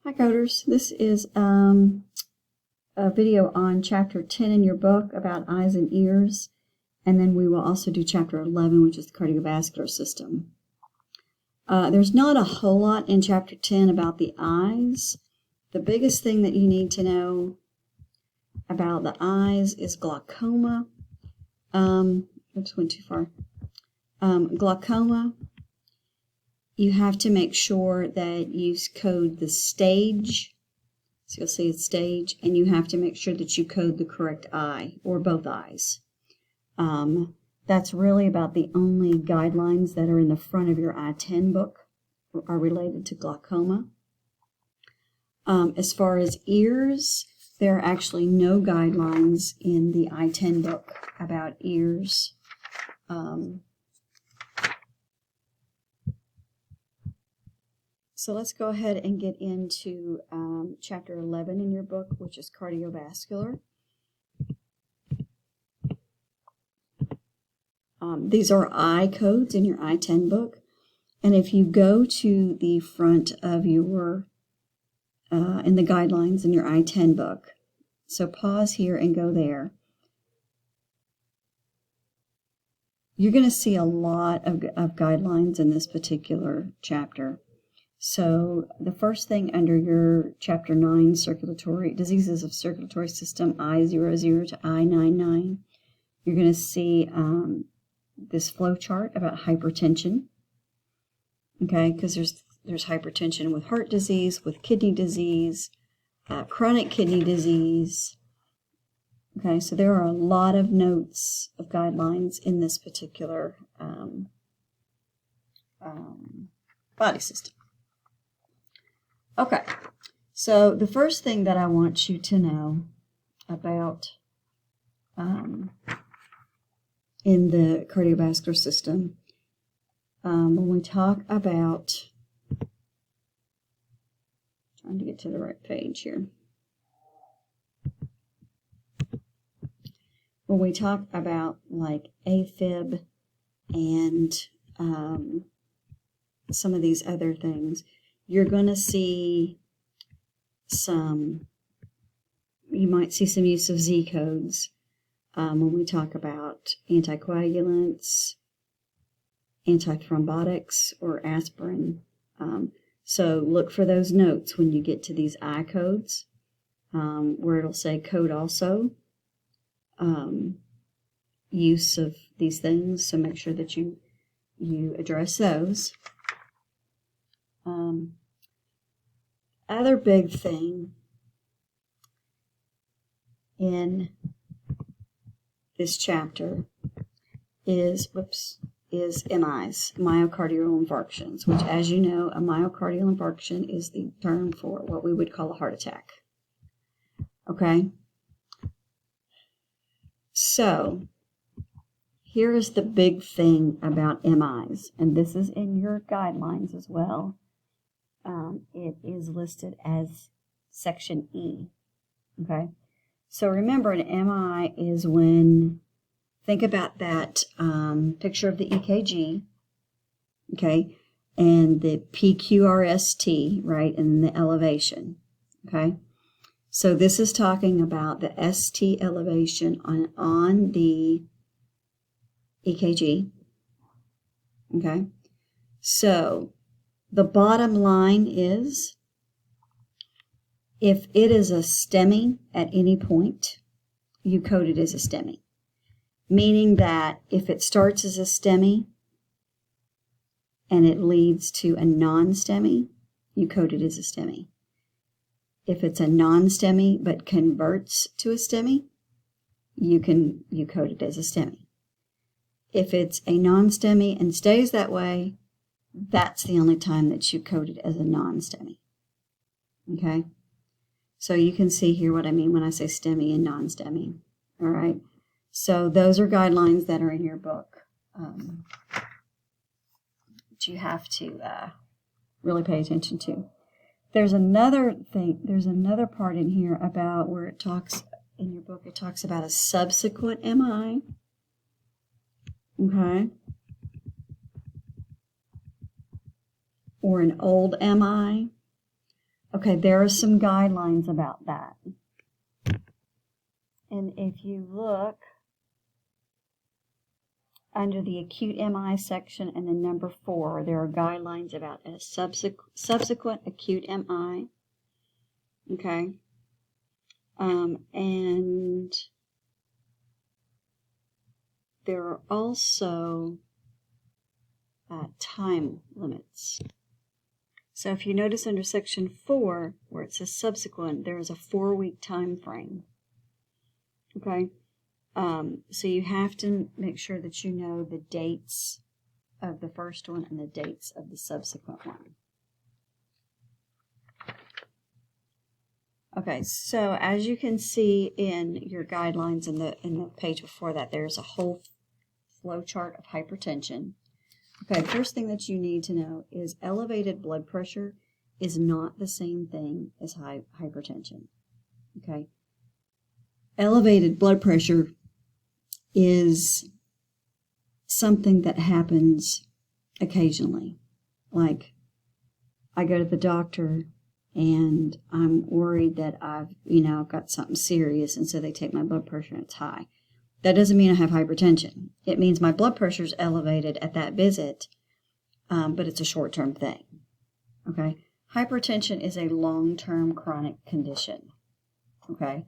Hi coders, this is a video on chapter 10 in your book about eyes and ears, and then we will also do chapter 11, which is the cardiovascular system. There's not a whole lot in chapter 10 about the eyes. The biggest thing that you need to know about the eyes is glaucoma. Oops, went too far. Glaucoma, you have to make sure that you code the stage. So you'll see it's stage, and you have to make sure that you code the correct eye, or both eyes. That's really about the only guidelines that are in the front of your I-10 book are related to glaucoma. As far as ears, there are actually no guidelines in the I-10 book about ears. So let's go ahead and get into chapter 11 in your book, which is cardiovascular. These are eye codes in your I-10 book. And if you go to the front of your, in the guidelines in your I-10 book, so pause here and go there, you're going to see a lot of guidelines in this particular chapter. So the first thing under your chapter 9, circulatory diseases of circulatory system, I00 to I99, you're going to see this flow chart about hypertension. Okay, because there's hypertension with heart disease, with kidney disease, chronic kidney disease. Okay, so there are a lot of notes of guidelines in this particular body system. Okay, so the first thing that I want you to know about in the cardiovascular system, when we talk about, trying to get to the right page here, when we talk about like AFib and some of these other things, you're going to see you might see some use of Z codes when we talk about anticoagulants, antithrombotics, or aspirin. So look for those notes when you get to these I codes, where it'll say code also, use of these things, so make sure that you address those. Other big thing in this chapter is MIs, myocardial infarctions, which, as you know, a myocardial infarction is the term for what we would call a heart attack. Okay? So, here is the big thing about MIs, and this is in your guidelines as well. It is listed as section E. Okay? So remember, an MI is when, think about that picture of the EKG, okay, and the PQRST, right, and the elevation, okay? So this is talking about the ST elevation on the EKG, okay? So the bottom line is, if it is a STEMI at any point, you code it as a STEMI. Meaning that if it starts as a STEMI and it leads to a non-STEMI, you code it as a STEMI. If it's a non-STEMI but converts to a STEMI, you code it as a STEMI. If it's a non-STEMI and stays that way, that's the only time that you code it as a non-STEMI. Okay? So you can see here what I mean when I say STEMI and non-STEMI. All right? So those are guidelines that are in your book that you have to really pay attention to. There's another thing, there's another part in here about where it talks, in your book, it talks about a subsequent MI. Okay? Or an old MI. Okay, there are some guidelines about that. And if you look under the acute MI section and the number 4, there are guidelines about a subsequent acute MI. Okay. And there are also time limits. So if you notice under section 4, where it says subsequent, there is a 4-week time frame. Okay. So you have to make sure that you know the dates of the first one and the dates of the subsequent one. Okay, so as you can see in your guidelines in the page before that, there's a whole flow chart of hypertension. Okay, the first thing that you need to know is elevated blood pressure is not the same thing as hypertension. Okay, elevated blood pressure is something that happens occasionally. Like, I go to the doctor and I'm worried that I've got something serious, and so they take my blood pressure and it's high. That doesn't mean I have hypertension. It means my blood pressure is elevated at that visit, but it's a short-term thing. Okay? Hypertension is a long-term chronic condition. Okay?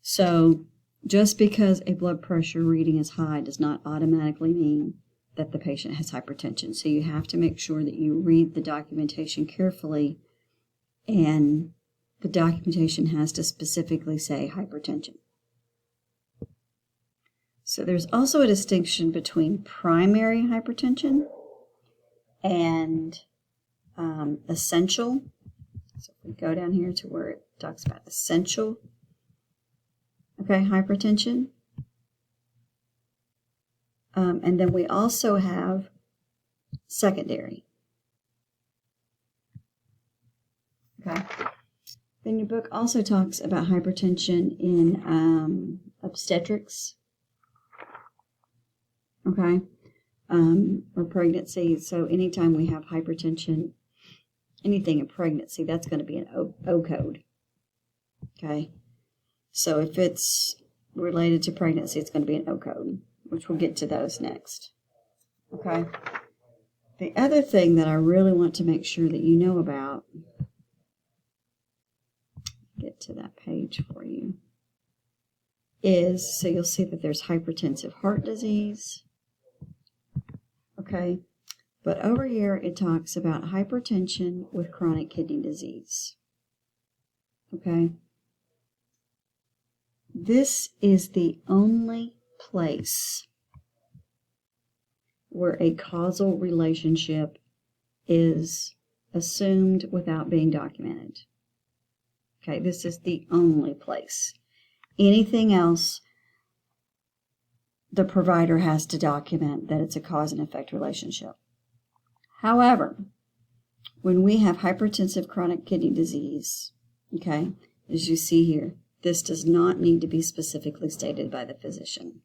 So just because a blood pressure reading is high does not automatically mean that the patient has hypertension. So you have to make sure that you read the documentation carefully, and the documentation has to specifically say hypertension. So there's also a distinction between primary hypertension and essential. So if we go down here to where it talks about essential, okay, hypertension. And then we also have secondary. Okay. Then your book also talks about hypertension in obstetrics. Okay. Or pregnancy. So anytime we have hypertension, anything in pregnancy, that's going to be an O code. Okay. So if it's related to pregnancy, it's going to be an O code, which we'll get to those next. Okay. The other thing that I really want to make sure that you know about, get to that page for you, is, so you'll see that there's hypertensive heart disease. Okay. But over here it talks about hypertension with chronic kidney disease. Okay. This is the only place where a causal relationship is assumed without being documented. Okay, this is the only place. Anything else, the provider has to document that it's a cause and effect relationship. However, when we have hypertensive chronic kidney disease, okay, as you see here, this does not need to be specifically stated by the physician.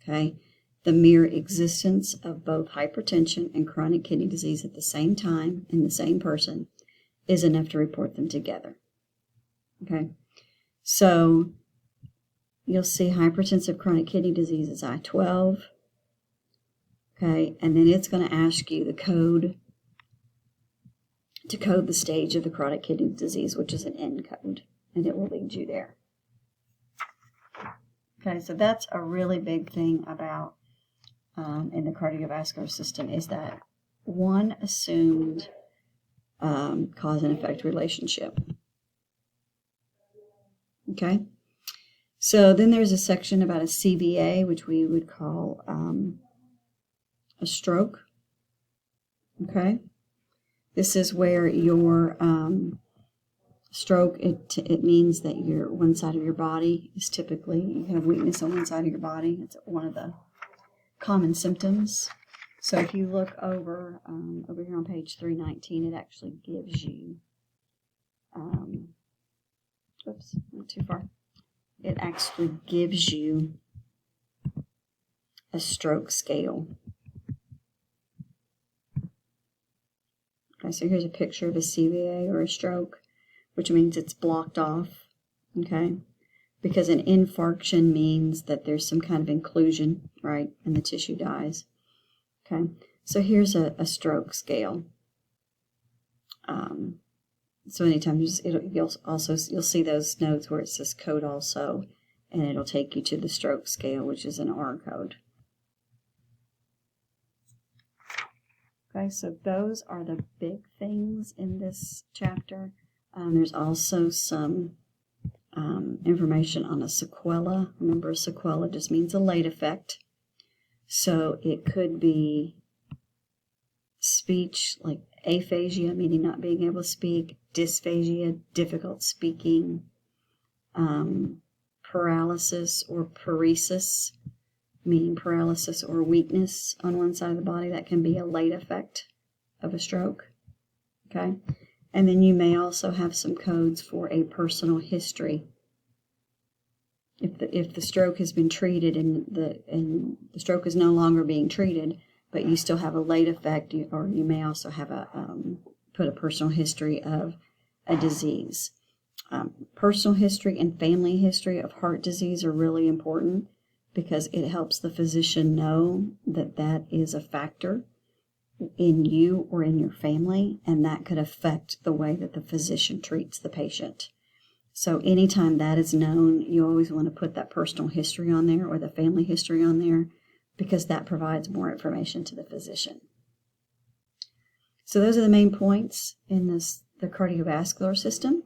Okay, the mere existence of both hypertension and chronic kidney disease at the same time in the same person is enough to report them together. Okay, so you'll see hypertensive chronic kidney disease is I-12. Okay, and then it's going to ask you the code to code the stage of the chronic kidney disease, which is an N code, and it will lead you there. Okay, so that's a really big thing about in the cardiovascular system, is that one assumed cause and effect relationship. Okay, so then there's a section about a CVA, which we would call a stroke. Okay, this is where your stroke, it means that your one side of your body is typically, you have weakness on one side of your body. It's one of the common symptoms. So if you look over here on page 319, it actually gives you, oops, not too far. It actually gives you a stroke scale. Okay, so here's a picture of a CVA or a stroke. which means it's blocked off, okay? Because an infarction means that there's some kind of inclusion, right, and the tissue dies, okay? So here's a stroke scale. So anytime you'll see those notes where it says code also, and it'll take you to the stroke scale, which is an R code. Okay, so those are the big things in this chapter. There's also some information on a sequela. Remember, a sequela just means a late effect. So it could be speech, like aphasia, meaning not being able to speak, dysphagia, difficult speaking, paralysis or paresis, meaning paralysis or weakness on one side of the body. That can be a late effect of a stroke. Okay, and then you may also have some codes for a personal history. If the stroke has been treated and the stroke is no longer being treated, but you still have a late effect, or you may also have put a personal history of a disease. Personal history and family history of heart disease are really important because it helps the physician know that that is a factor in you or in your family, and that could affect the way that the physician treats the patient. So anytime that is known, you always want to put that personal history on there or the family history on there, because that provides more information to the physician. So those are the main points in the cardiovascular system.